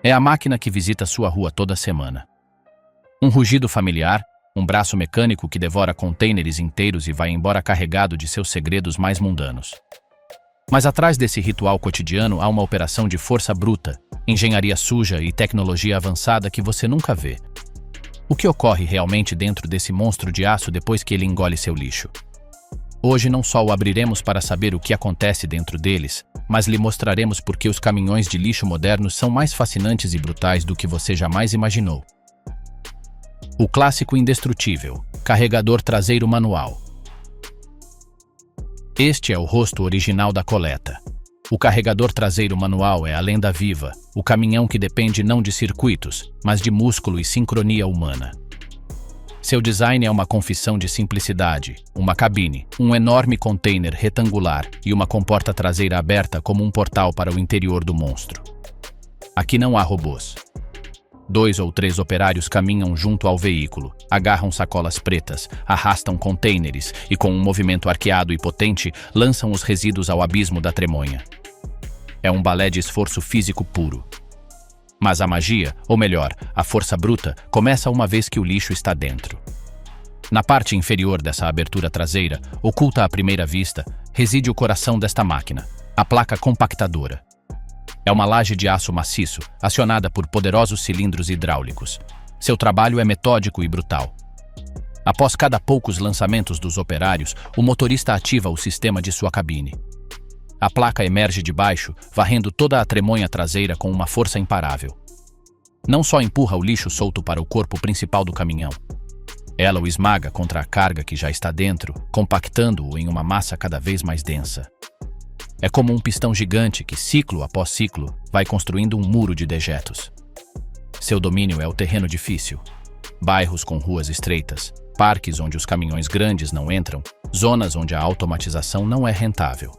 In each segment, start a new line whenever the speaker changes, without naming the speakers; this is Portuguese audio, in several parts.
É a máquina que visita sua rua toda semana. Um rugido familiar, um braço mecânico que devora containers inteiros e vai embora carregado de seus segredos mais mundanos. Mas atrás desse ritual cotidiano há uma operação de força bruta, engenharia suja e tecnologia avançada que você nunca vê. O que ocorre realmente dentro desse monstro de aço depois que ele engole seu lixo? Hoje não só o abriremos para saber o que acontece dentro deles, mas lhe mostraremos por que os caminhões de lixo modernos são mais fascinantes e brutais do que você jamais imaginou. O clássico indestrutível, carregador traseiro manual. Este é o rosto original da coleta. O carregador traseiro manual é a lenda viva, o caminhão que depende não de circuitos, mas de músculo e sincronia humana. Seu design é uma confissão de simplicidade, uma cabine, um enorme container retangular e uma comporta traseira aberta como um portal para o interior do monstro. Aqui não há robôs. 2 ou 3 operários caminham junto ao veículo, agarram sacolas pretas, arrastam containers e, com um movimento arqueado e potente, lançam os resíduos ao abismo da tremonha. É um balé de esforço físico puro. Mas a magia, ou melhor, a força bruta, começa uma vez que o lixo está dentro. Na parte inferior dessa abertura traseira, oculta à primeira vista, reside o coração desta máquina, a placa compactadora. É uma laje de aço maciço, acionada por poderosos cilindros hidráulicos. Seu trabalho é metódico e brutal. Após cada poucos lançamentos dos operários, o motorista ativa o sistema de sua cabine. A placa emerge de baixo, varrendo toda a tremonha traseira com uma força imparável. Não só empurra o lixo solto para o corpo principal do caminhão. Ela o esmaga contra a carga que já está dentro, compactando-o em uma massa cada vez mais densa. É como um pistão gigante que, ciclo após ciclo, vai construindo um muro de dejetos. Seu domínio é o terreno difícil. Bairros com ruas estreitas, parques onde os caminhões grandes não entram, zonas onde a automatização não é rentável.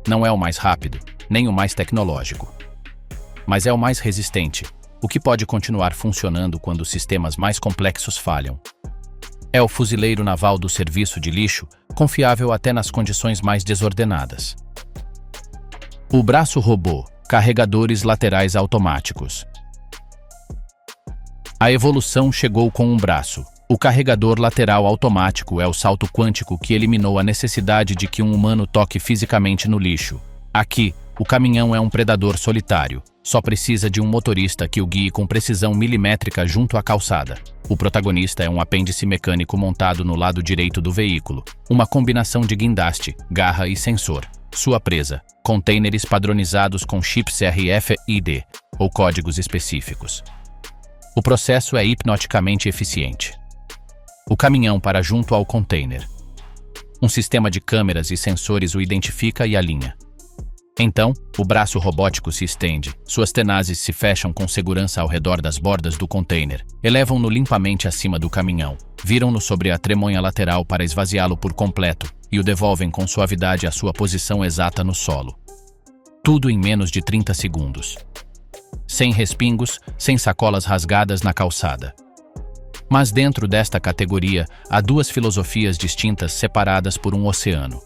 Não é o mais rápido, nem o mais tecnológico. Mas é o mais resistente, o que pode continuar funcionando quando os sistemas mais complexos falham. É o fuzileiro naval do serviço de lixo, confiável até nas condições mais desordenadas. O braço robô, carregadores laterais automáticos. A evolução chegou com um braço. O carregador lateral automático é o salto quântico que eliminou a necessidade de que um humano toque fisicamente no lixo. Aqui, o caminhão é um predador solitário. Só precisa de um motorista que o guie com precisão milimétrica junto à calçada. O protagonista é um apêndice mecânico montado no lado direito do veículo. Uma combinação de guindaste, garra e sensor. Sua presa, containers padronizados com chips RFID, ou códigos específicos. O processo é hipnoticamente eficiente. O caminhão para junto ao container. Um sistema de câmeras e sensores o identifica e alinha. Então, o braço robótico se estende, suas tenazes se fecham com segurança ao redor das bordas do container, elevam-no limpamente acima do caminhão, viram-no sobre a tremonha lateral para esvaziá-lo por completo e o devolvem com suavidade à sua posição exata no solo. Tudo em menos de 30 segundos. Sem respingos, sem sacolas rasgadas na calçada. Mas dentro desta categoria, há 2 filosofias distintas separadas por um oceano.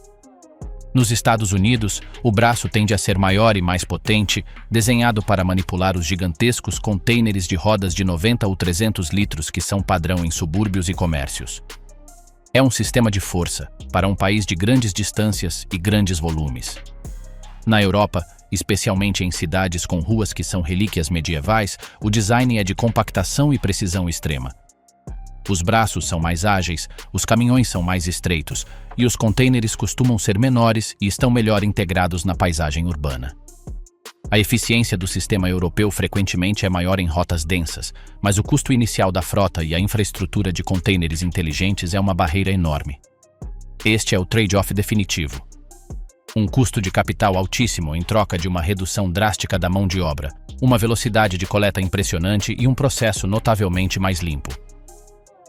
Nos Estados Unidos, o braço tende a ser maior e mais potente, desenhado para manipular os gigantescos containers de rodas de 90 ou 300 litros que são padrão em subúrbios e comércios. É um sistema de força, para um país de grandes distâncias e grandes volumes. Na Europa, especialmente em cidades com ruas que são relíquias medievais, o design é de compactação e precisão extrema. Os braços são mais ágeis, os caminhões são mais estreitos, e os containers costumam ser menores e estão melhor integrados na paisagem urbana. A eficiência do sistema europeu frequentemente é maior em rotas densas, mas o custo inicial da frota e a infraestrutura de containers inteligentes é uma barreira enorme. Este é o trade-off definitivo. Um custo de capital altíssimo em troca de uma redução drástica da mão de obra, uma velocidade de coleta impressionante e um processo notavelmente mais limpo.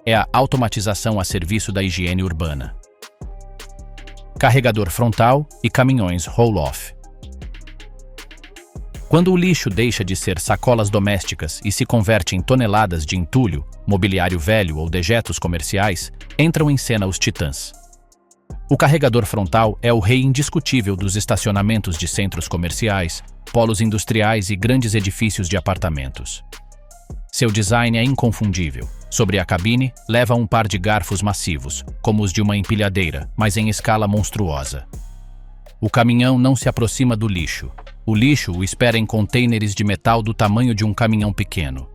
É a automatização a serviço da higiene urbana. Carregador frontal e caminhões roll-off. Quando o lixo deixa de ser sacolas domésticas e se converte em toneladas de entulho, mobiliário velho ou dejetos comerciais, entram em cena os titãs. O carregador frontal é o rei indiscutível dos estacionamentos de centros comerciais, polos industriais e grandes edifícios de apartamentos. Seu design é inconfundível. Sobre a cabine, leva um par de garfos massivos, como os de uma empilhadeira, mas em escala monstruosa. O caminhão não se aproxima do lixo. O lixo o espera em contêineres de metal do tamanho de um caminhão pequeno.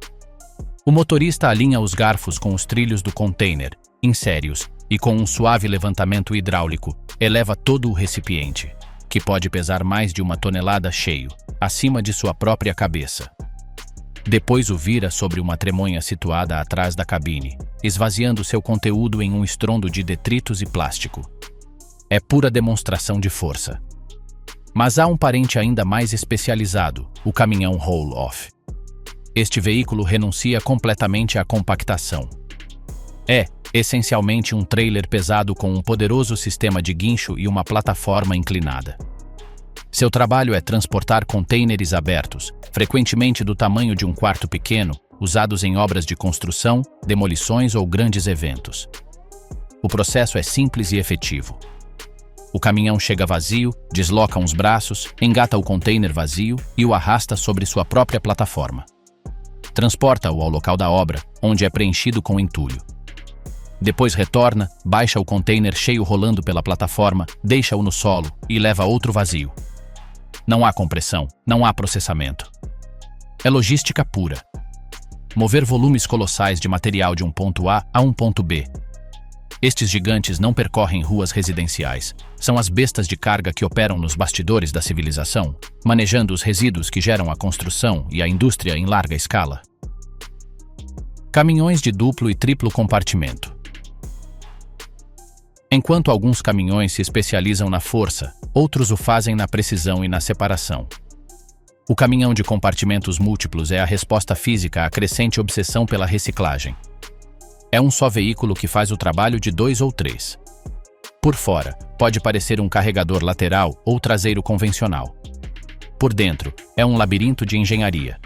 O motorista alinha os garfos com os trilhos do contêiner, insere-os, e com um suave levantamento hidráulico, eleva todo o recipiente, que pode pesar mais de 1 tonelada cheio, acima de sua própria cabeça. Depois o vira sobre uma tremonha situada atrás da cabine, esvaziando seu conteúdo em um estrondo de detritos e plástico. É pura demonstração de força. Mas há um parente ainda mais especializado, o caminhão roll-off. Este veículo renuncia completamente à compactação. É, essencialmente, um trailer pesado com um poderoso sistema de guincho e uma plataforma inclinada. Seu trabalho é transportar contêineres abertos, frequentemente do tamanho de um quarto pequeno, usados em obras de construção, demolições ou grandes eventos. O processo é simples e efetivo. O caminhão chega vazio, desloca uns braços, engata o contêiner vazio e o arrasta sobre sua própria plataforma. Transporta-o ao local da obra, onde é preenchido com entulho. Depois retorna, baixa o contêiner cheio rolando pela plataforma, deixa-o no solo e leva outro vazio. Não há compressão, não há processamento. É logística pura. Mover volumes colossais de material de um ponto A a um ponto B. Estes gigantes não percorrem ruas residenciais. São as bestas de carga que operam nos bastidores da civilização, manejando os resíduos que geram a construção e a indústria em larga escala. Caminhões de duplo e triplo compartimento. Enquanto alguns caminhões se especializam na força, outros o fazem na precisão e na separação. O caminhão de compartimentos múltiplos é a resposta física à crescente obsessão pela reciclagem. É um só veículo que faz o trabalho de 2 ou 3. Por fora, pode parecer um carregador lateral ou traseiro convencional. Por dentro, é um labirinto de engenharia.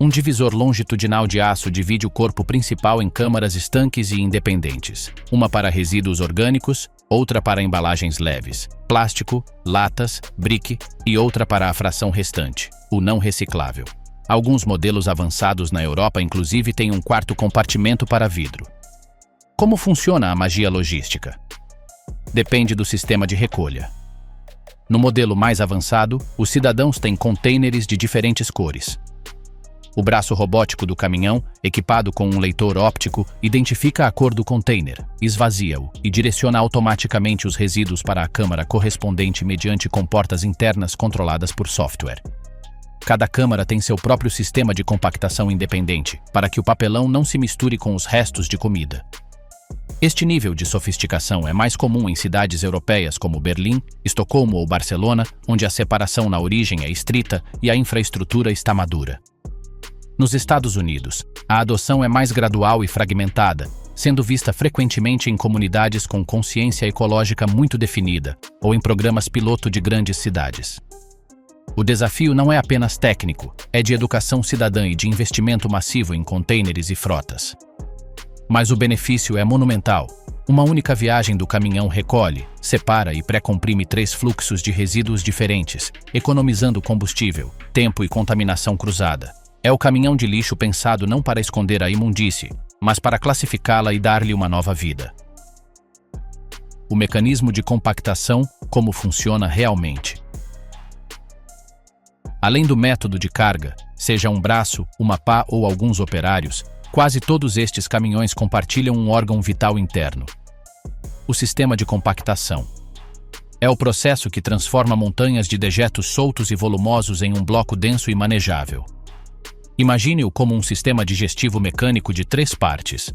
Um divisor longitudinal de aço divide o corpo principal em câmaras estanques e independentes, uma para resíduos orgânicos, outra para embalagens leves, plástico, latas, brique e outra para a fração restante, o não reciclável. Alguns modelos avançados na Europa inclusive têm um quarto compartimento para vidro. Como funciona a magia logística? Depende do sistema de recolha. No modelo mais avançado, os cidadãos têm contêineres de diferentes cores. O braço robótico do caminhão, equipado com um leitor óptico, identifica a cor do contêiner, esvazia-o e direciona automaticamente os resíduos para a câmara correspondente mediante comportas internas controladas por software. Cada câmara tem seu próprio sistema de compactação independente, para que o papelão não se misture com os restos de comida. Este nível de sofisticação é mais comum em cidades europeias como Berlim, Estocolmo ou Barcelona, onde a separação na origem é estrita e a infraestrutura está madura. Nos Estados Unidos, a adoção é mais gradual e fragmentada, sendo vista frequentemente em comunidades com consciência ecológica muito definida ou em programas piloto de grandes cidades. O desafio não é apenas técnico, é de educação cidadã e de investimento massivo em contêineres e frotas. Mas o benefício é monumental. Uma única viagem do caminhão recolhe, separa e pré-comprime 3 fluxos de resíduos diferentes, economizando combustível, tempo e contaminação cruzada. É o caminhão de lixo pensado não para esconder a imundície, mas para classificá-la e dar-lhe uma nova vida. O mecanismo de compactação, como funciona realmente. Além do método de carga, seja um braço, uma pá ou alguns operários, quase todos estes caminhões compartilham um órgão vital interno. O sistema de compactação. É o processo que transforma montanhas de dejetos soltos e volumosos em um bloco denso e manejável. Imagine-o como um sistema digestivo mecânico de 3 partes.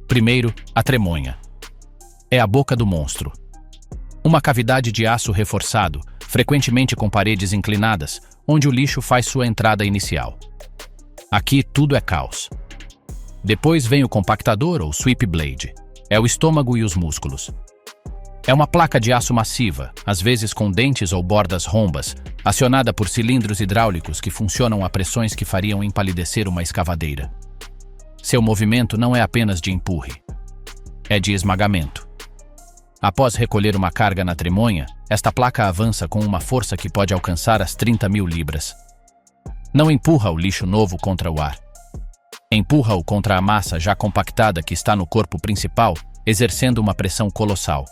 Primeiro, a tremonha. É a boca do monstro. Uma cavidade de aço reforçado, frequentemente com paredes inclinadas, onde o lixo faz sua entrada inicial. Aqui tudo é caos. Depois vem o compactador ou sweep blade. É o estômago e os músculos. É uma placa de aço massiva, às vezes com dentes ou bordas rombas, acionada por cilindros hidráulicos que funcionam a pressões que fariam empalidecer uma escavadeira. Seu movimento não é apenas de empurre, é de esmagamento. Após recolher uma carga na tremonha, esta placa avança com uma força que pode alcançar as 30.000 libras. Não empurra o lixo novo contra o ar. Empurra-o contra a massa já compactada que está no corpo principal, exercendo uma pressão colossal.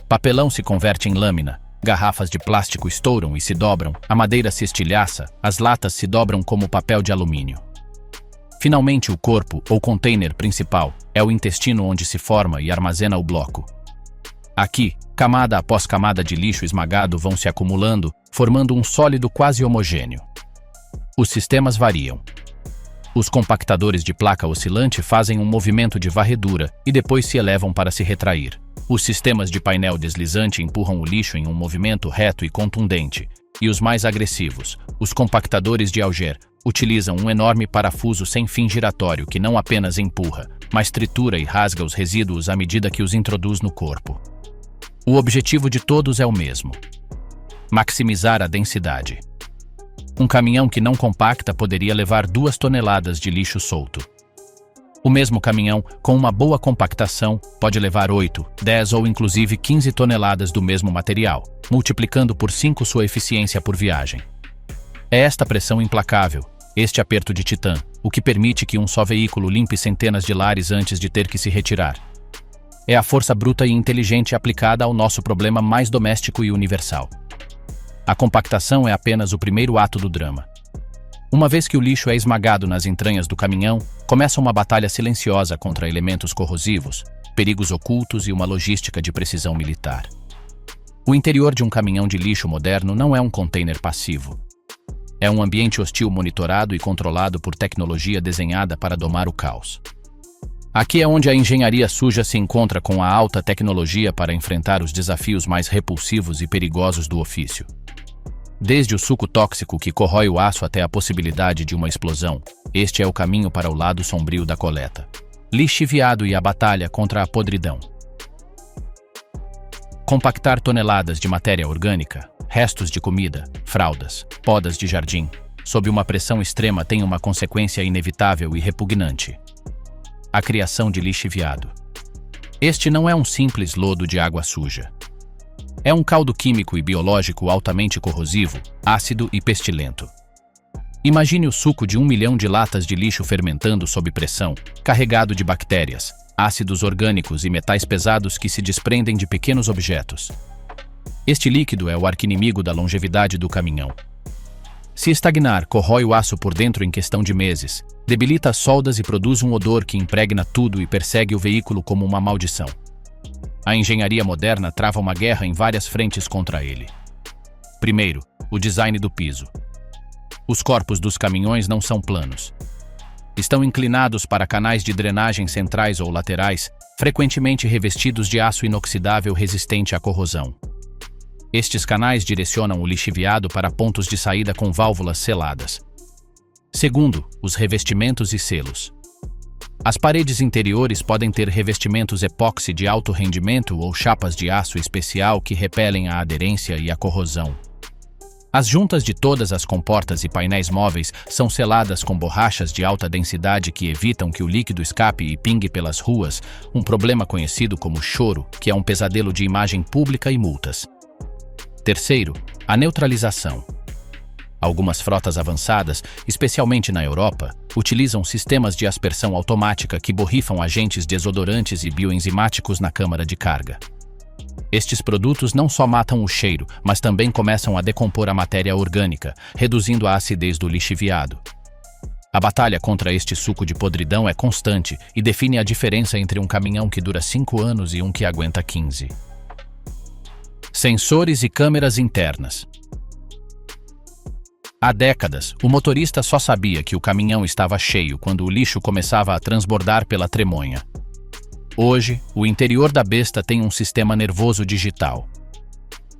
Papelão se converte em lâmina, garrafas de plástico estouram e se dobram, a madeira se estilhaça, as latas se dobram como papel de alumínio. Finalmente, o corpo, ou container principal, é o intestino onde se forma e armazena o bloco. Aqui, camada após camada de lixo esmagado vão se acumulando, formando um sólido quase homogêneo. Os sistemas variam. Os compactadores de placa oscilante fazem um movimento de varredura e depois se elevam para se retrair. Os sistemas de painel deslizante empurram o lixo em um movimento reto e contundente. E os mais agressivos, os compactadores de Auger, utilizam um enorme parafuso sem fim giratório que não apenas empurra, mas tritura e rasga os resíduos à medida que os introduz no corpo. O objetivo de todos é o mesmo: maximizar a densidade. Um caminhão que não compacta poderia levar 2 toneladas de lixo solto. O mesmo caminhão, com uma boa compactação, pode levar 8, 10 ou inclusive 15 toneladas do mesmo material, multiplicando por 5 sua eficiência por viagem. É esta pressão implacável, este aperto de titã, o que permite que um só veículo limpe centenas de lares antes de ter que se retirar. É a força bruta e inteligente aplicada ao nosso problema mais doméstico e universal. A compactação é apenas o primeiro ato do drama. Uma vez que o lixo é esmagado nas entranhas do caminhão, começa uma batalha silenciosa contra elementos corrosivos, perigos ocultos e uma logística de precisão militar. O interior de um caminhão de lixo moderno não é um container passivo. É um ambiente hostil monitorado e controlado por tecnologia desenhada para domar o caos. Aqui é onde a engenharia suja se encontra com a alta tecnologia para enfrentar os desafios mais repulsivos e perigosos do ofício. Desde o suco tóxico que corrói o aço até a possibilidade de uma explosão, este é o caminho para o lado sombrio da coleta. Lixiviado e a batalha contra a podridão. Compactar toneladas de matéria orgânica, restos de comida, fraldas, podas de jardim, sob uma pressão extrema tem uma consequência inevitável e repugnante: a criação de lixiviado. Este não é um simples lodo de água suja. É um caldo químico e biológico altamente corrosivo, ácido e pestilento. Imagine o suco de 1 milhão de latas de lixo fermentando sob pressão, carregado de bactérias, ácidos orgânicos e metais pesados que se desprendem de pequenos objetos. Este líquido é o arqui-inimigo da longevidade do caminhão. Se estagnar, corrói o aço por dentro em questão de meses, debilita as soldas e produz um odor que impregna tudo e persegue o veículo como uma maldição. A engenharia moderna trava uma guerra em várias frentes contra ele. Primeiro, o design do piso. Os corpos dos caminhões não são planos. Estão inclinados para canais de drenagem centrais ou laterais, frequentemente revestidos de aço inoxidável resistente à corrosão. Estes canais direcionam o lixiviado para pontos de saída com válvulas seladas. Segundo, os revestimentos e selos. As paredes interiores podem ter revestimentos epóxi de alto rendimento ou chapas de aço especial que repelem a aderência e a corrosão. As juntas de todas as comportas e painéis móveis são seladas com borrachas de alta densidade que evitam que o líquido escape e pingue pelas ruas, um problema conhecido como choro, que é um pesadelo de imagem pública e multas. Terceiro, a neutralização. Algumas frotas avançadas, especialmente na Europa, utilizam sistemas de aspersão automática que borrifam agentes desodorantes e bioenzimáticos na câmara de carga. Estes produtos não só matam o cheiro, mas também começam a decompor a matéria orgânica, reduzindo a acidez do lixiviado. A batalha contra este suco de podridão é constante e define a diferença entre um caminhão que dura 5 anos e um que aguenta 15. Sensores e câmeras internas. Há décadas, o motorista só sabia que o caminhão estava cheio quando o lixo começava a transbordar pela tremonha. Hoje, o interior da besta tem um sistema nervoso digital.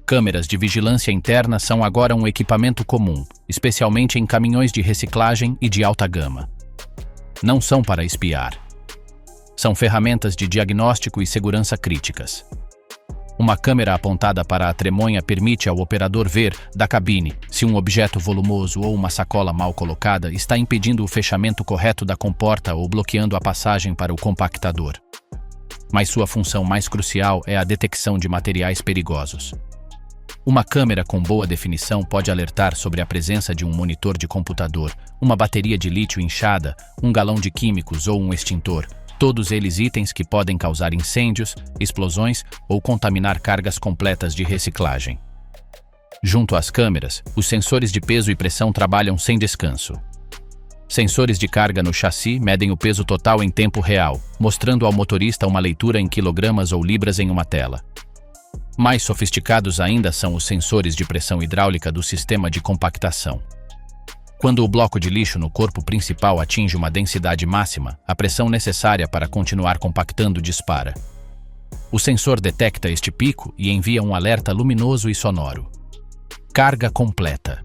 Câmeras de vigilância interna são agora um equipamento comum, especialmente em caminhões de reciclagem e de alta gama. Não são para espiar. São ferramentas de diagnóstico e segurança críticas. Uma câmera apontada para a tremonha permite ao operador ver, da cabine, se um objeto volumoso ou uma sacola mal colocada está impedindo o fechamento correto da comporta ou bloqueando a passagem para o compactador. mas sua função mais crucial é a detecção de materiais perigosos. Uma câmera com boa definição pode alertar sobre a presença de um monitor de computador, uma bateria de lítio inchada, um galão de químicos ou um extintor, todos eles itens que podem causar incêndios, explosões ou contaminar cargas completas de reciclagem. Junto às câmeras, os sensores de peso e pressão trabalham sem descanso. Sensores de carga no chassi medem o peso total em tempo real, mostrando ao motorista uma leitura em quilogramas ou libras em uma tela. Mais sofisticados ainda são os sensores de pressão hidráulica do sistema de compactação. Quando o bloco de lixo no corpo principal atinge uma densidade máxima, a pressão necessária para continuar compactando dispara. O sensor detecta este pico e envia um alerta luminoso e sonoro. Carga completa.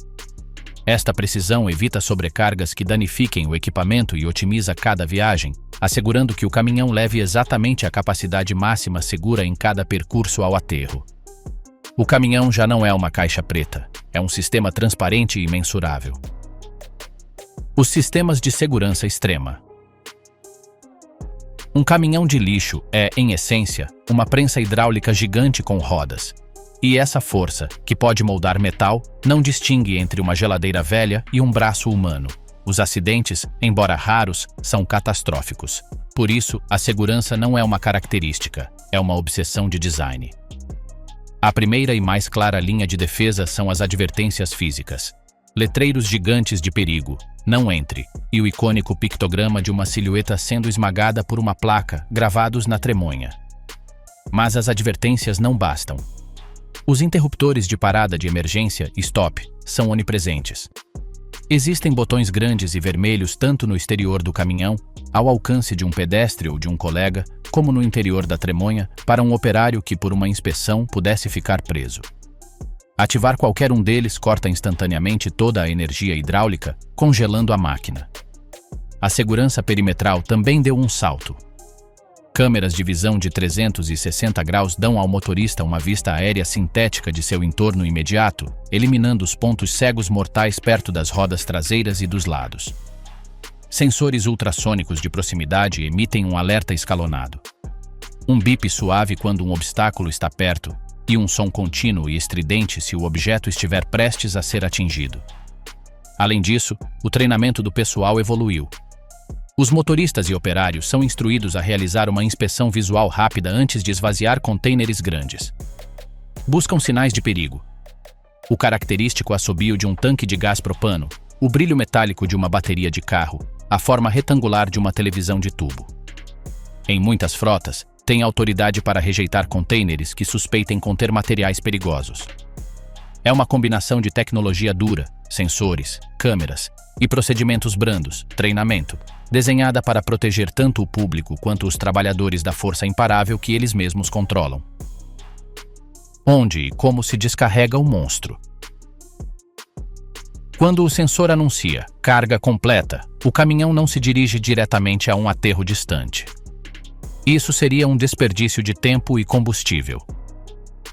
Esta precisão evita sobrecargas que danifiquem o equipamento e otimiza cada viagem, assegurando que o caminhão leve exatamente a capacidade máxima segura em cada percurso ao aterro. O caminhão já não é uma caixa preta, é um sistema transparente e mensurável. Os sistemas de segurança extrema. Um caminhão de lixo é, em essência, uma prensa hidráulica gigante com rodas. E essa força, que pode moldar metal, não distingue entre uma geladeira velha e um braço humano. Os acidentes, embora raros, são catastróficos. Por isso, a segurança não é uma característica, é uma obsessão de design. A primeira e mais clara linha de defesa são as advertências físicas. Letreiros gigantes de perigo, não entre, e o icônico pictograma de uma silhueta sendo esmagada por uma placa, gravados na tremonha. Mas as advertências não bastam. Os interruptores de parada de emergência, stop, são onipresentes. Existem botões grandes e vermelhos tanto no exterior do caminhão, ao alcance de um pedestre ou de um colega, como no interior da tremonha, para um operário que por uma inspeção pudesse ficar preso. Ativar qualquer um deles corta instantaneamente toda a energia hidráulica, congelando a máquina. A segurança perimetral também deu um salto. Câmeras de visão de 360 graus dão ao motorista uma vista aérea sintética de seu entorno imediato, eliminando os pontos cegos mortais perto das rodas traseiras e dos lados. Sensores ultrassônicos de proximidade emitem um alerta escalonado. Um bip suave quando um obstáculo está perto, e um som contínuo e estridente se o objeto estiver prestes a ser atingido. Além disso, o treinamento do pessoal evoluiu. Os motoristas e operários são instruídos a realizar uma inspeção visual rápida antes de esvaziar contêineres grandes. Buscam sinais de perigo. O característico assobio de um tanque de gás propano, o brilho metálico de uma bateria de carro, a forma retangular de uma televisão de tubo. Em muitas frotas, tem autoridade para rejeitar contêineres que suspeitem conter materiais perigosos. É uma combinação de tecnologia dura, sensores, câmeras e procedimentos brandos, treinamento, desenhada para proteger tanto o público quanto os trabalhadores da força imparável que eles mesmos controlam. Onde e como se descarrega o monstro? Quando o sensor anuncia carga completa, o caminhão não se dirige diretamente a um aterro distante. Isso seria um desperdício de tempo e combustível.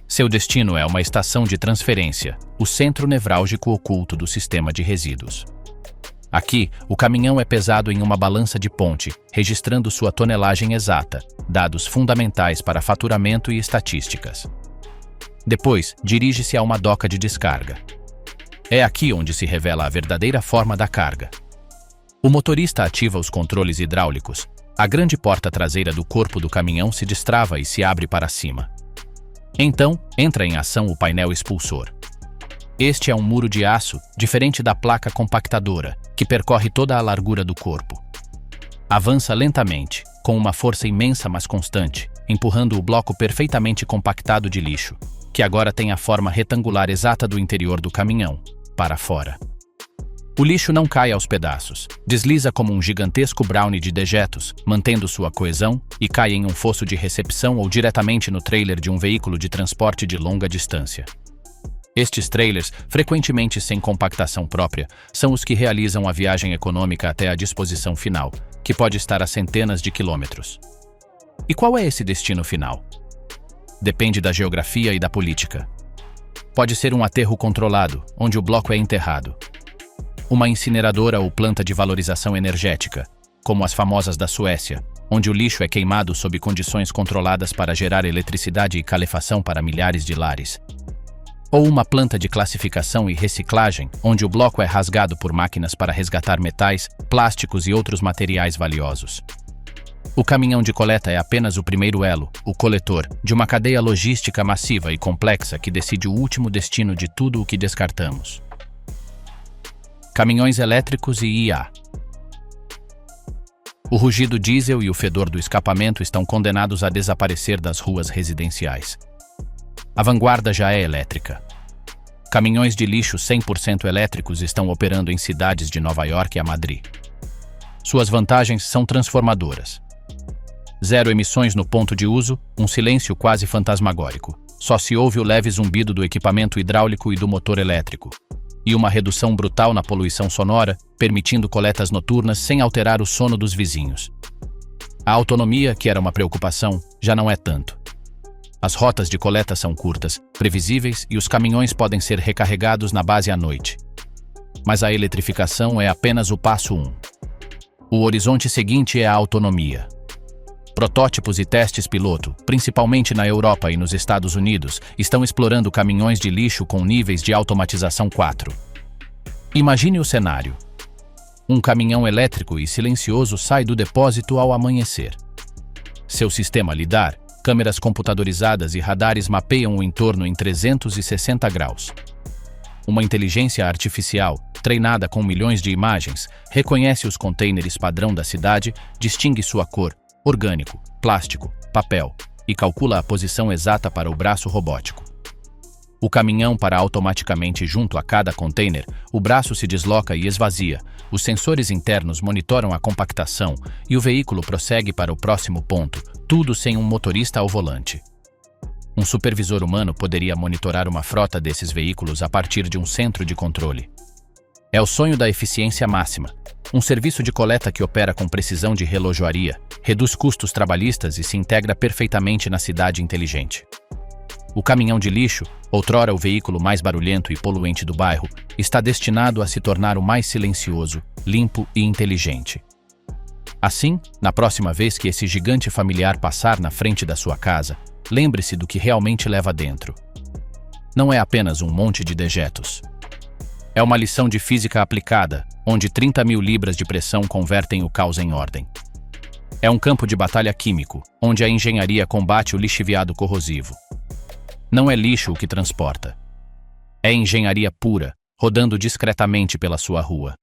Seu destino é uma estação de transferência, o centro nevrálgico oculto do sistema de resíduos. Aqui, o caminhão é pesado em uma balança de ponte, registrando sua tonelagem exata, dados fundamentais para faturamento e estatísticas. Depois, dirige-se a uma doca de descarga. É aqui onde se revela a verdadeira forma da carga. O motorista ativa os controles hidráulicos. A grande porta traseira do corpo do caminhão se destrava e se abre para cima. Então, entra em ação o painel expulsor. Este é um muro de aço, diferente da placa compactadora, que percorre toda a largura do corpo. Avança lentamente, com uma força imensa mas constante, empurrando o bloco perfeitamente compactado de lixo, que agora tem a forma retangular exata do interior do caminhão, para fora. O lixo não cai aos pedaços, desliza como um gigantesco brownie de dejetos, mantendo sua coesão, e cai em um fosso de recepção ou diretamente no trailer de um veículo de transporte de longa distância. Estes trailers, frequentemente sem compactação própria, são os que realizam a viagem econômica até a disposição final, que pode estar a centenas de quilômetros. E qual é esse destino final? Depende da geografia e da política. Pode ser um aterro controlado, onde o bloco é enterrado. Uma incineradora ou planta de valorização energética, como as famosas da Suécia, onde o lixo é queimado sob condições controladas para gerar eletricidade e calefação para milhares de lares. Ou uma planta de classificação e reciclagem, onde o bloco é rasgado por máquinas para resgatar metais, plásticos e outros materiais valiosos. O caminhão de coleta é apenas o primeiro elo, o coletor, de uma cadeia logística massiva e complexa que decide o último destino de tudo o que descartamos. Caminhões elétricos e IA. O rugido diesel e o fedor do escapamento estão condenados a desaparecer das ruas residenciais. A vanguarda já é elétrica. Caminhões de lixo 100% elétricos estão operando em cidades de Nova York a Madrid. Suas vantagens são transformadoras. Zero emissões no ponto de uso, um silêncio quase fantasmagórico. Só se ouve o leve zumbido do equipamento hidráulico e do motor elétrico. E uma redução brutal na poluição sonora, permitindo coletas noturnas sem alterar o sono dos vizinhos. A autonomia, que era uma preocupação, já não é tanto. As rotas de coleta são curtas, previsíveis e os caminhões podem ser recarregados na base à noite. Mas a eletrificação é apenas o passo 1. O horizonte seguinte é a autonomia. Protótipos e testes piloto, principalmente na Europa e nos Estados Unidos, estão explorando caminhões de lixo com níveis de automatização 4. Imagine o cenário. Um caminhão elétrico e silencioso sai do depósito ao amanhecer. Seu sistema lidar, câmeras computadorizadas e radares mapeiam o entorno em 360 graus. Uma inteligência artificial, treinada com milhões de imagens, reconhece os contêineres padrão da cidade, distingue sua cor, orgânico, plástico, papel, e calcula a posição exata para o braço robótico. O caminhão para automaticamente junto a cada container, o braço se desloca e esvazia, os sensores internos monitoram a compactação e o veículo prossegue para o próximo ponto, tudo sem um motorista ao volante. Um supervisor humano poderia monitorar uma frota desses veículos a partir de um centro de controle. É o sonho da eficiência máxima. Um serviço de coleta que opera com precisão de relojoaria, reduz custos trabalhistas e se integra perfeitamente na cidade inteligente. O caminhão de lixo, outrora o veículo mais barulhento e poluente do bairro, está destinado a se tornar o mais silencioso, limpo e inteligente. Assim, na próxima vez que esse gigante familiar passar na frente da sua casa, lembre-se do que realmente leva dentro. Não é apenas um monte de dejetos. É uma lição de física aplicada, onde 30.000 libras de pressão convertem o caos em ordem. É um campo de batalha químico, onde a engenharia combate o lixiviado corrosivo. Não é lixo o que transporta. É engenharia pura, rodando discretamente pela sua rua.